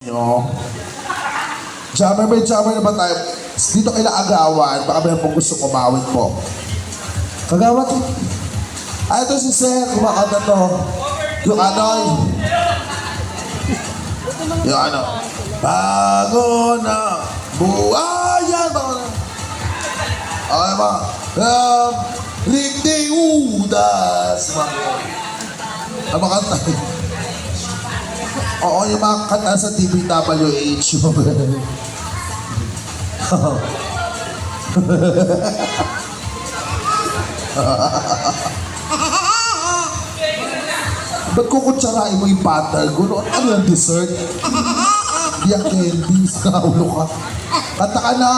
nyo. Jammer, may jammer na ba tayo? Dito kaila agawan, baka meron pong gusto kumawin po. Kagawat eh. Ah, ito si Sir, kumakanta to. Yung ano, yung ano, bago na buhayan, bago na. Okay ba? Ligdi udas. Ang makanta. Oo, yung mga kanta sa TVWH. Ba't kukutsarain mo yung butter ko? Ano yung dessert? Di ang candy. Sa ulo ka. Kanta ka na.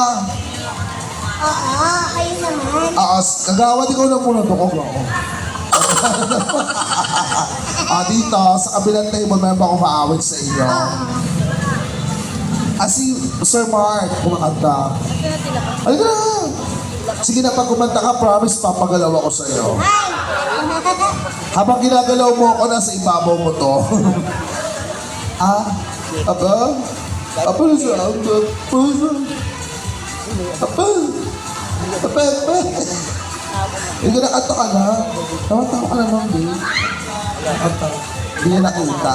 Oo, kayo naman. Kagawad, ikaw na muna. Dokog ako. Dito, sa kabilang table, meron ba akong maawit sa inyo? Si Sir Mark, kumakanta. Halika na. Sige na, pag kumanta ka, promise, papagalaw ako sa iyo. Habang ginagalaw mo ako, nasa ibabaw mo to. Aba? Aba na siya. Aba? Hindi ka nakanta ka na. Tawa-tawa ka naman, babe. Hindi niya nakita.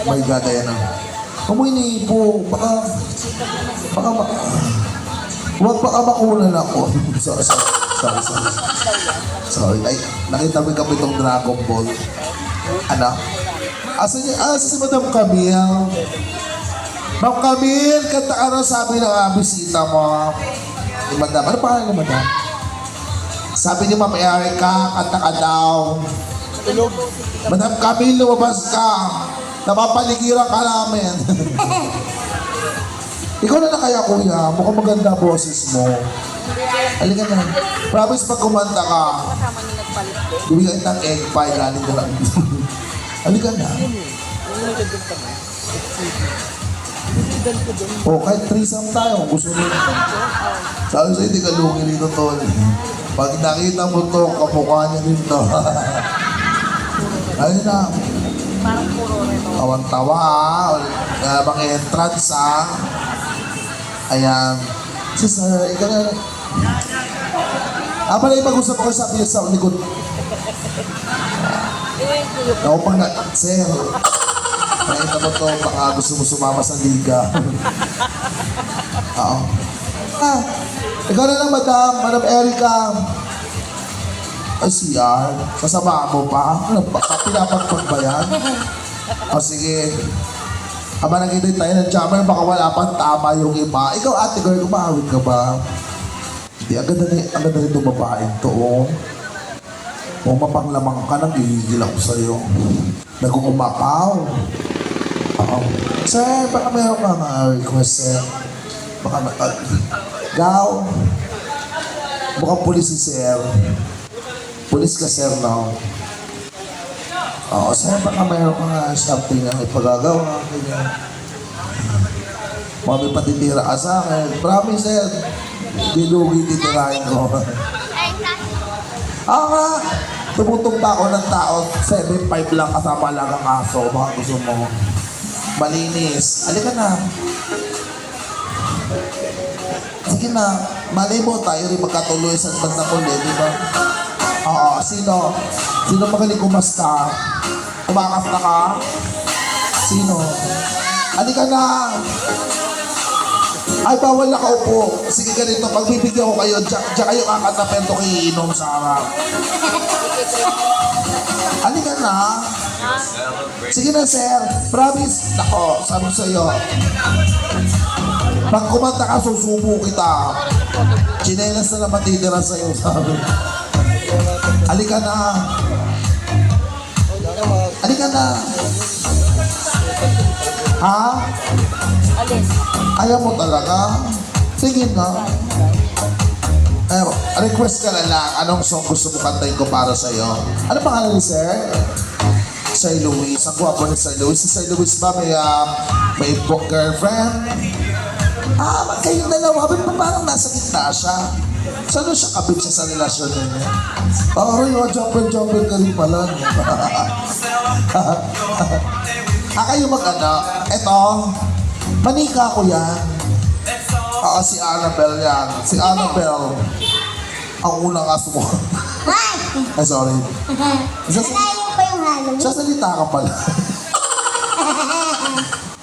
My God, ayan na. Umuwi po. Baka huwag baka makulan ako. Sorry. Ay, nakita mo kami itong Dragon Ball. Ano? Asa si Madam Camille? Ma'am Camille, kanta ka na sabi ng bisita mo. Ni Madam, ano pangalan ni Madam? Sabi ni Ma'am Erica, kanta ka daw. Madam Camille, lumabas ka. Napapaligiran ka namin. Ikaw na kaya, kuya. Mukhang maganda boses mo. Halika na. Promise, pag kumanta ka, bibigyan ng egg pie, galing ka lang. Halika na. Kahit threesome tayo, gusto mo. Sabi sa'yo, di ka lungi rito, tol. Pag nakita mo to, kamukha niya rin to. Ayun na. Tawan-tawa, mga entrance, Ayan. Sir, ikaw na. Pala yung mag-usap ako sa akin sa likod. Ako pang sir, nakita mo to, baka gusto mo sumama sa liga. Oo. Ikaw na lang, Madam Erica. Ay, CR. Kasama mo pa? Pinapagpag ba yan? Sige. Habang nakita tayo ng jammer, baka wala pang tama yung iba. Ikaw, ate girl, kumahawin ka ba? Hindi, ang ganda rin itong babaeng to, Kung mapanglamang ka, nagigigil ako sa'yo. Nag-umakaw. Sir, baka meron ka mga request, sir. Baka Gaw. Mukhang pulis si sir. Pulis ka, sir, no? Sir, baka mayroon ka nga something na ipagagawa. Mami, patitira ka sa akin. Promise, sir. Dilugi titirahin ko. Tumutong pa ako ng tao. 7'5" lang kasama lang ang aso. Baka gusto mo. Malinis. Halika na. Sige na. Malay mo, tayo rin magkatuloy sa bandang ulit, di ba? Sino? Sino magaling kumasta? Kumakasta ka? Sino? Halika na! Ay, bawal na kaupo. Sige, ganito. Pagbibigyan ko kayo, diyan kayo kakatapin ito iinom sa harap. Halika na. Sige na, sir. Promise. Nako, sabi sa'yo. Pag kumanta ka, susubo kita. Chinelas na naman titira sa'yo, sabi. Halika na. Halika na. Ha? Ayaw mo talaga? Sige na. Request ka na lang. Anong song gusto mo kantahin ko para sa'yo? Ano pangalan ni sir? Sir Luis. Ang guwapo ni Sir Luis. Si Sir Luis ba may girlfriend? Kayong dalawa. Ba't pa parang nasa gitna siya? Saan siya kabit siya sa relasyon niya? Jumper ka rin pala. Kayo mag-ano. Eto, manika ko yan. Oo, si Annabelle yan. Si Annabelle. Ang unang aso mo. Ay! Ay, sorry. Nalayo pa yung Halloween. Sasalita ka pala.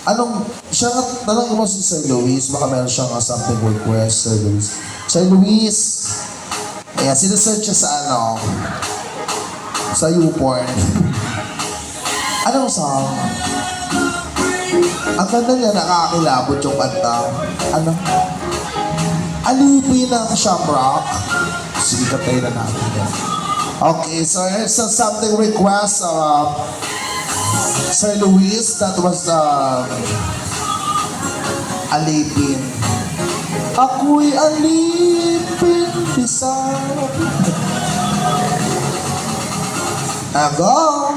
Anong, siya nga, tanong mo si Sir Luis, baka meron siyang something request, Sir Luis. Sir Luis, ayan, sinesearch siya sa ano, sa YouPorn. Anong song? Ang ganda niya, nakakakilabot yung kanta. Ano? Alipin ng Shamrock. Sige, katay na natin yan. Okay, so here's something request. Sir Luis, that was alipin. Ako'y alipin, bisang. Go!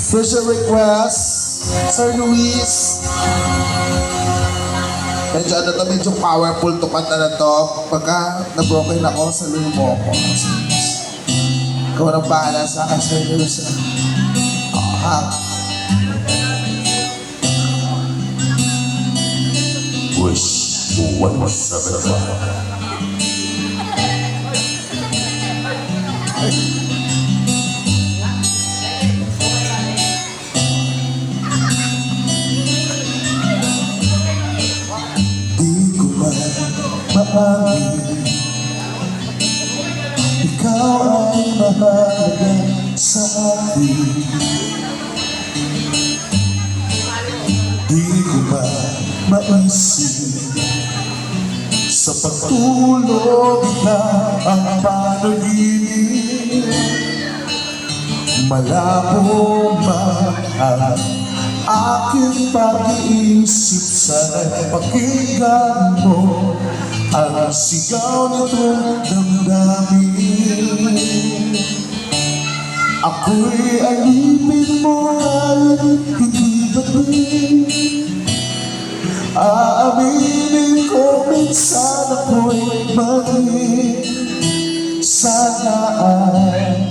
Here's your request, Sir Luis. Medyo powerful to kanta na to. Pagka na-broken ako, saluhin mo ako. Ikaw nang bahala sa akin, Sir Luis. Wish 175. Di ko man maaminin, ikaw ay mahalaga sa akin. Di ko man maisip sa pagtulog na ang panaginip. Malabo man ang aking pag-iisip, sana'y pakinggan mo ang sigaw nitong damdamin. Ako'y alipin mo at hindi batin. Aaminin ko minsan ako'y mali. Sana ay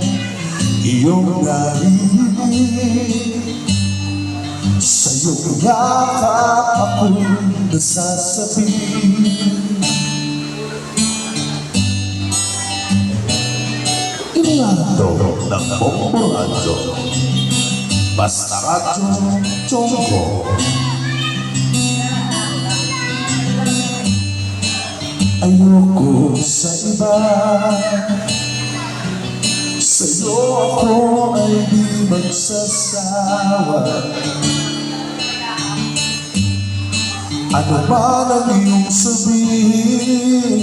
iyong narinig. Sa iyong yakap ako'y nasasabi. Ito ng Bombo Radyo. Basta Radyo Chongo. Ayoko sa iba, sa'yo ako ay di magsasawa. Ano man ang iyong sabihin,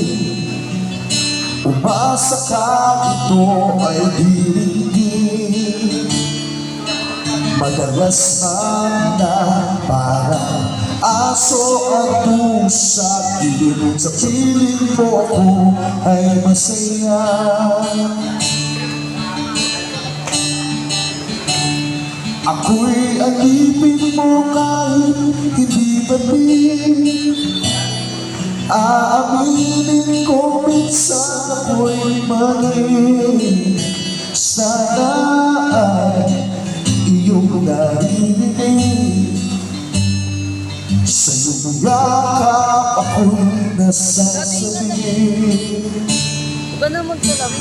umasa ka, ito ay diringgin. Madalas man na parang aso at pusa, kilid sa piling mo ako ay masaya. Ako'y alipin mo kahit hindi batin. Aaminin ko minsan ako'y mali. Sana ay iyong narinig. Sa iyong yakap ako'y nasasabi. Iba naman ko lang.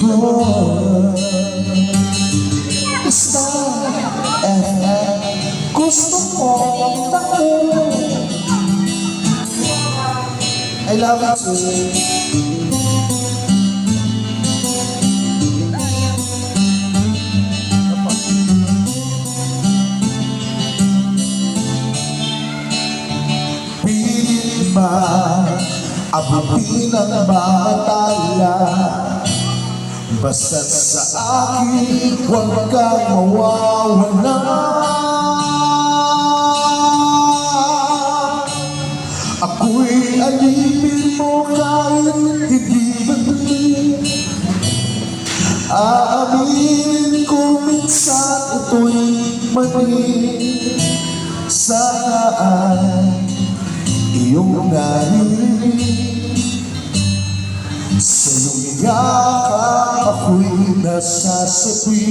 Basta gusto ko ako. I love you too. Pilit ba abutin ang mga tala? Basta't sa akin, huwag kang mawawala. Ako'y alipin mo kahit hindi batin. Aaminin ko minsan ito'y mali. Sana ay iyong narinig. Sa iyong yakap ako'y nasasabi.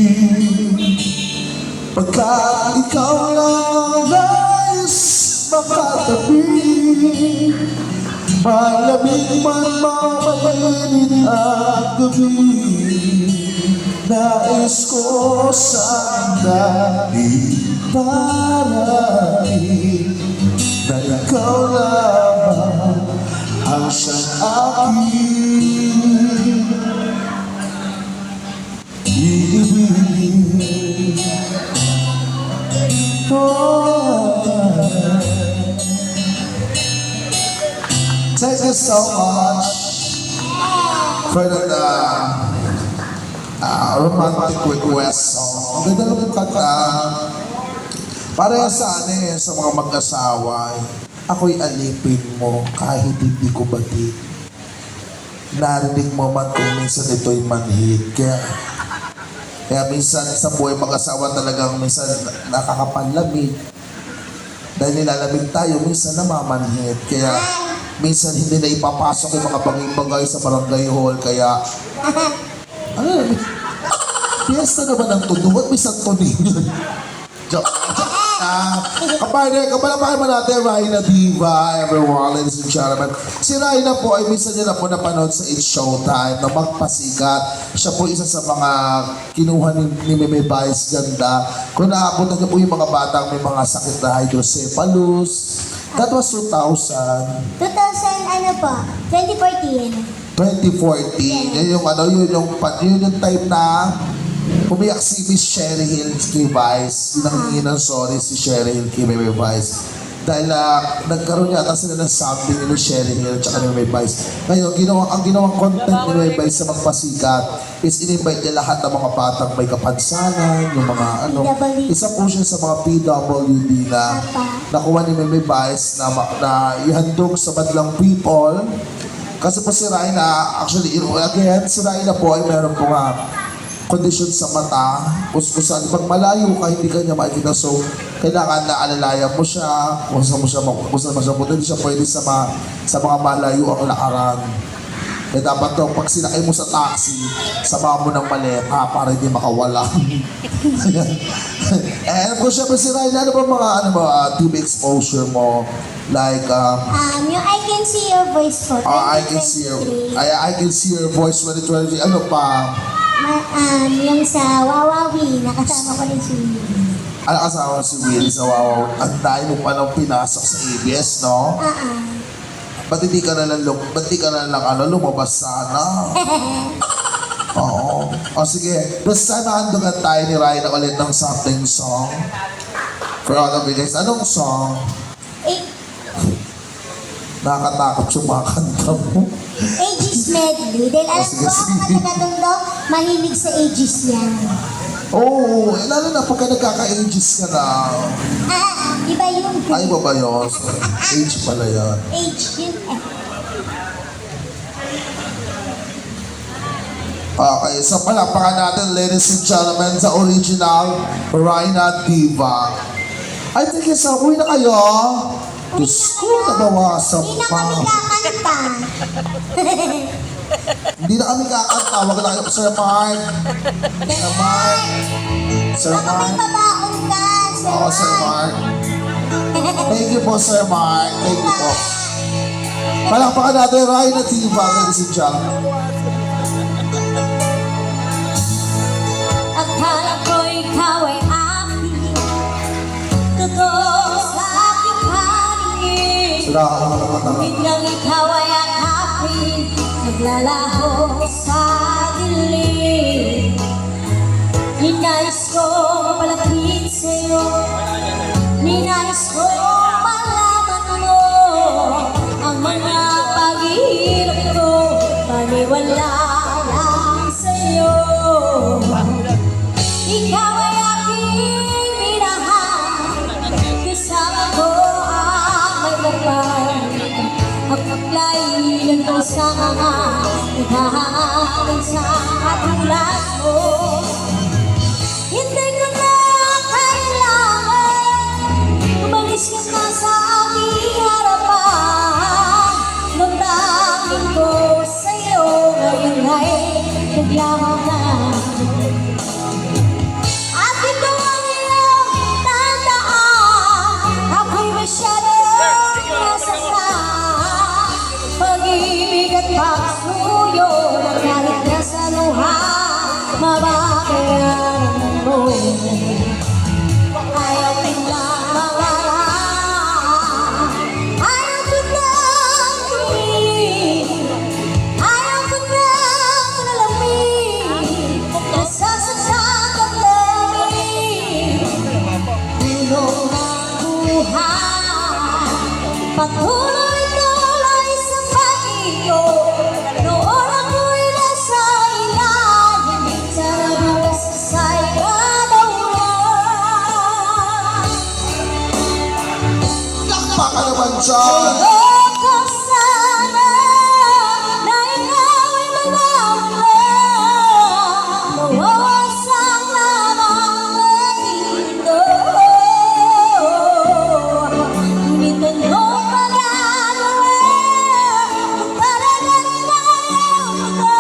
Pagkat ikaw lang nais makatabi, malamig man mamainit ang gabi, nais ko sana iparating na ikaw lamang ang siyang aking iibigin. Thank you so much for the romantic request song. Ang ganda ng kanta. Para sa sa mga mag-asawa, ako'y alipin mo kahit hindi ko batid. Narinig mo man kung minsan ito'y manhid. Kaya minsan sa buhay mag-asawa talagang minsan nakakapanlamig. Dahil nilalamig tayo, minsan namamanhid. Kaya minsan hindi na ipapasok yung mga bagay-bagay sa barangay hall. Kaya, ano naman, piyesta naman ang tudungan, may santonin yun. Joke. Kapalapakan mo natin, Raina Diva, everyone, ladies and gentlemen. Si Raina po ay minsan niya na po napanood sa It's Showtime na magpasikat. Siya po isa sa mga kinuha ni Meme Vice ganda. Kung naabutan niyo po yung mga batang may mga sakit na hydrocephalus. That was 2000. 2000 ano po? 2014. 2014. Yun yung time na umiyak si Miss Sherry Hill kay Vice. Yun ang hingi ng sorry si Sherry Hill kay Meme Vice. Dahil nagkaroon yata sila ng something ni Sherry Hill at ni Meme Vice. Ngayon, ang ginawang content ni Meme Vice sa magpasikat is in-invite niya lahat ng mga batang may kapansanan, yung mga isa po siya sa mga PWD na nakuha ni Meme Vice na ihandog sa madlang people. Kasi po si Raina, actually, again, si Raina po ay meron po nga kondisyon sa mata, kung saan pag malayo ka, hindi ka niya makikita. So, kailangan na alalayan mo siya, kung saan mo siya punta, hindi siya pwede sa mga malayo ang lakaran. Kaya dapat daw, pag sinakay mo sa taxi, sama mo ng maleta para hindi makawala. And kung syempre si Raina, ano ba mga TV exposure mo? Like, Yung I Can See Your Voice po. I can see your voice 2020. Ano pa? Yung sa Wawawi, nakasama ko rin si Willie. Ano kasama si Willie sa Wawaw? Ang dahil mo pa nang pinasok sa ABS, no? Ba't hindi ka na lang lumabas sana? Oo. O sige, basta nahandugan tayo ni Raina ulit ng something song. For all of you guys, anong song? Nakakatakot yung mga kanta mo. Aegis Medley. Dahil alam ko ang katagatong mahilig sa Aegis yan. Oo, lalo na pagka nagkaka-ages ka na. Iba yun. Ay, iba ba yun? Age pala yan. Age yun Okay, so palapakan natin, ladies and gentlemen, sa original Raina Diva. I think uwi na kayo. Diyos ko, nabawasan Hindi na pa. kami kakanta. Hindi na kami kakanta. Wag na kayo, Sir Mark. Sir Mark. Sir Baka may Mark. babaon ka, Sir Oo, Sir Mark. Thank you po, Sir Mark. Thank you po. Palakpakan natin, Raina Diva, ladies and gentlemen. Akala ko ikaw ay aking totoo sa aking paningin. Sira ako naman ang mata. Biglang ikaw ay akapin, naglalaho sa dilim. Ninais ko mapalapit sa'yo, ninais ko malaman mo ang mga paghihirap ko, paniwala lang sa'yo. Ikaw ay aking minahal, kasama ko ang may kapal. Ang paglain ko sa mga naghahanap sa katulad ko. Hindi ko na kailangan umalis ka na sa aking harapan. Nagdangin ko sa'yo ngayon ay naglaman na. At ito ang iyong Patuloy-tuloy sa pag-ikot. Noon ako'y nasa ilalim sa labas sa ibabaw. Baka naman dyan. Ayoko sana na ikaw ay mawawala. Mawawasak lamang ang mundo. Ngunit anong magagawa kung talagang ayaw ka?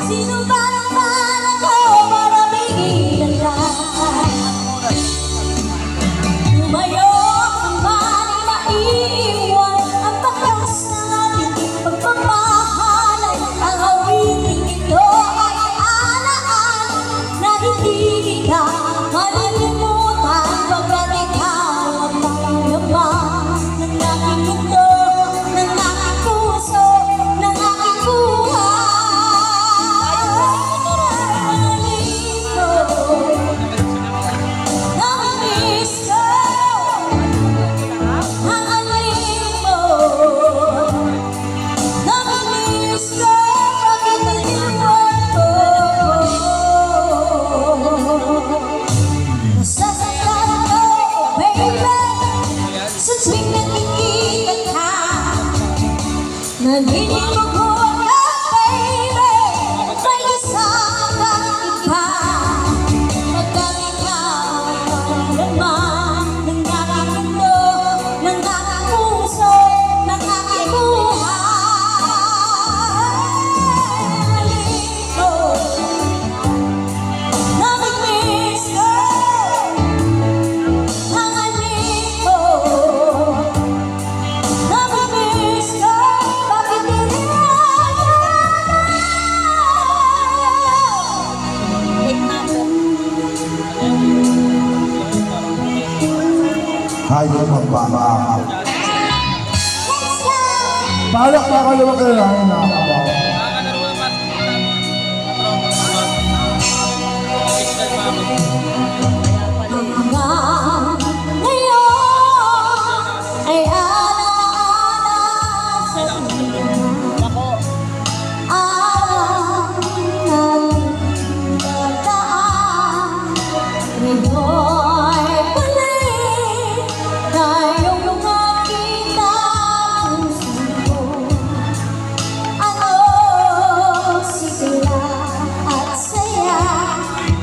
Sino ba naman ako para pigilan ka? Tumayo ang maling maiiwan ang bakas ng ating pagmamahalan. Ang awiting ito ay alaan na hindi ka malilimutan. Pagkat ikaw ang pangalaman ng aking mundo, ng aking puso, ng aking buhay. Namimiss ko ang aling mo. Namimiss ko bakit iniwan ko. Nasasaktan ako, baby, sa tuwing nakikita ka. Naninimog ko ka, baby, may kasama ka. Pagkat ikaw ay naman ng aking mundo, ng aking puso, ng aking buhay. Namimiss ko ang aling mo. Namimiss ko bakit iniwan ka. Hayop magpapakak. Let's go! Balak na ka naman kailangan na ako. Hanggang ngayon ay alaala sa ang nagdaan. Ngayon'y balik tayong makita puso ko. Ano sigla at saya,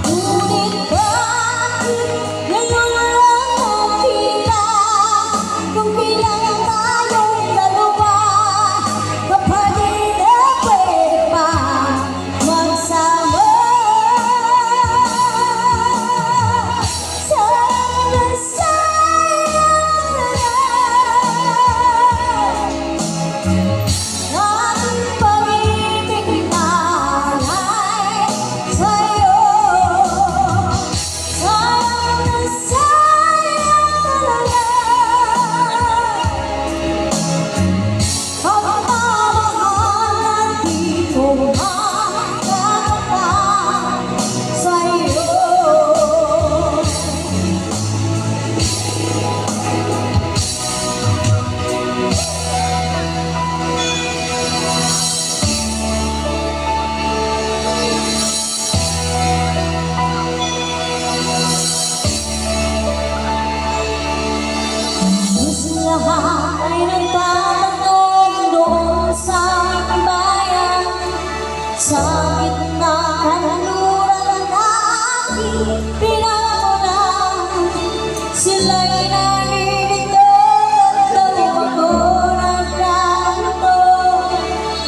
ngunit bakit ngayon lang nakita? Kung bilang tayong dalawa, kapatid na pwede pa magsama. Sana sayang ating pag-ibig alay sa'yo. Sana sayang pagmamahal na di ko makakapal sa'yo. Lahat ay nagtatanong doon sa aking bayan, sa gitna ng kanluran na aking pinamulan. Sila'y naririto at daw ako naglalito.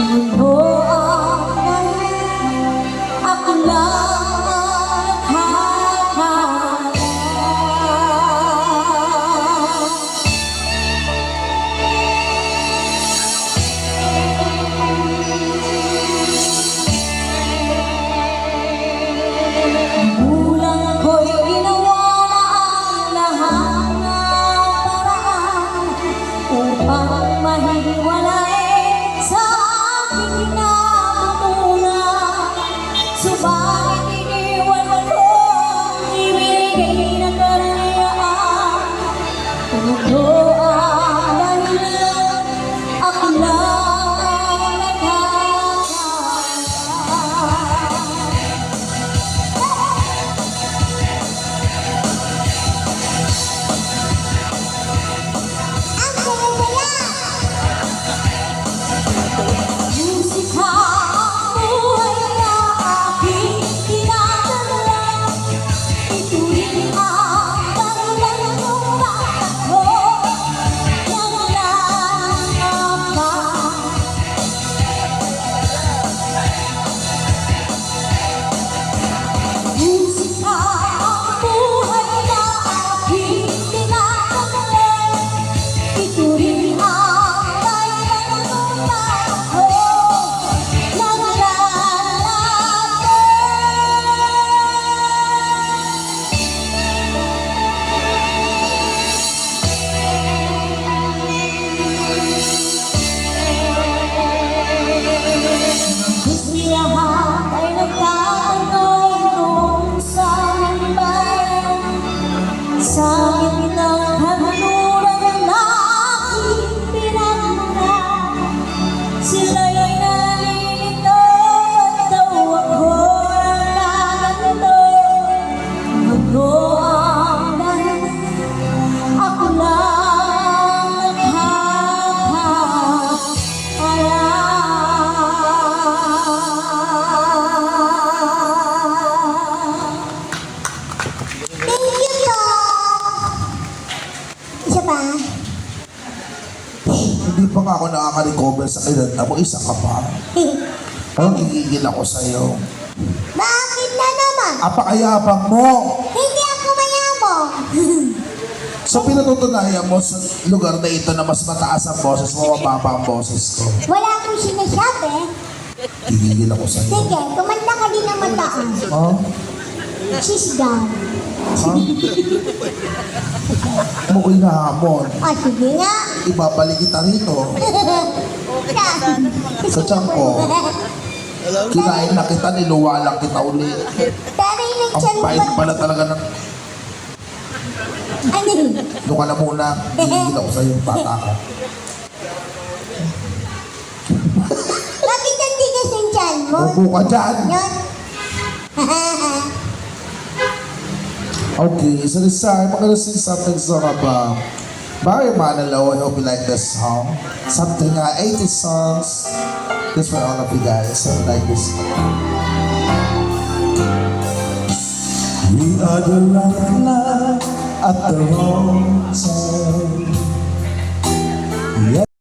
Ano ang ako lang nakakala. Kulang ko'y ginawa na ang lahat ng paraan upang mahiwalay sa aking namutunan. Subalit iniwan ko ang ibigay na karangyaan. Ano ang pa. Hindi pa nga ako nakaka-recover sa kinanta mo, isa ka pa. Parang gigigil ako sa'yo. Bakit na naman? Apakayabang mo! Hindi ako mayabong. So pinatutunayan mo sa lugar na ito na mas mataas ang boses mo, mababa ang boses ko. Wala akong sinasabi. Gigigil ako sa'yo. Sige, kumanta ka din ng mataas. Ha? Sisgaw. Ha? Mukoy na hamon. O, sige nga. Ibabalik kita rito. Sa tiyan ko. Kinain na kita, niluwa lang kita uli. Pero yung Ang nagsan pait pala talaga ng... Ano yun? Doon ka na muna. Gigigil ako sa'yo, bata ka. Bakit ang tigas ng tiyan mo? Upo ka dyan. Yun. Okay, so this time, I'm gonna sing something song about Barry Manilow. I hope you like this song. Something 80s songs. This for all of you guys. So like this. We are the right love at the wrong time.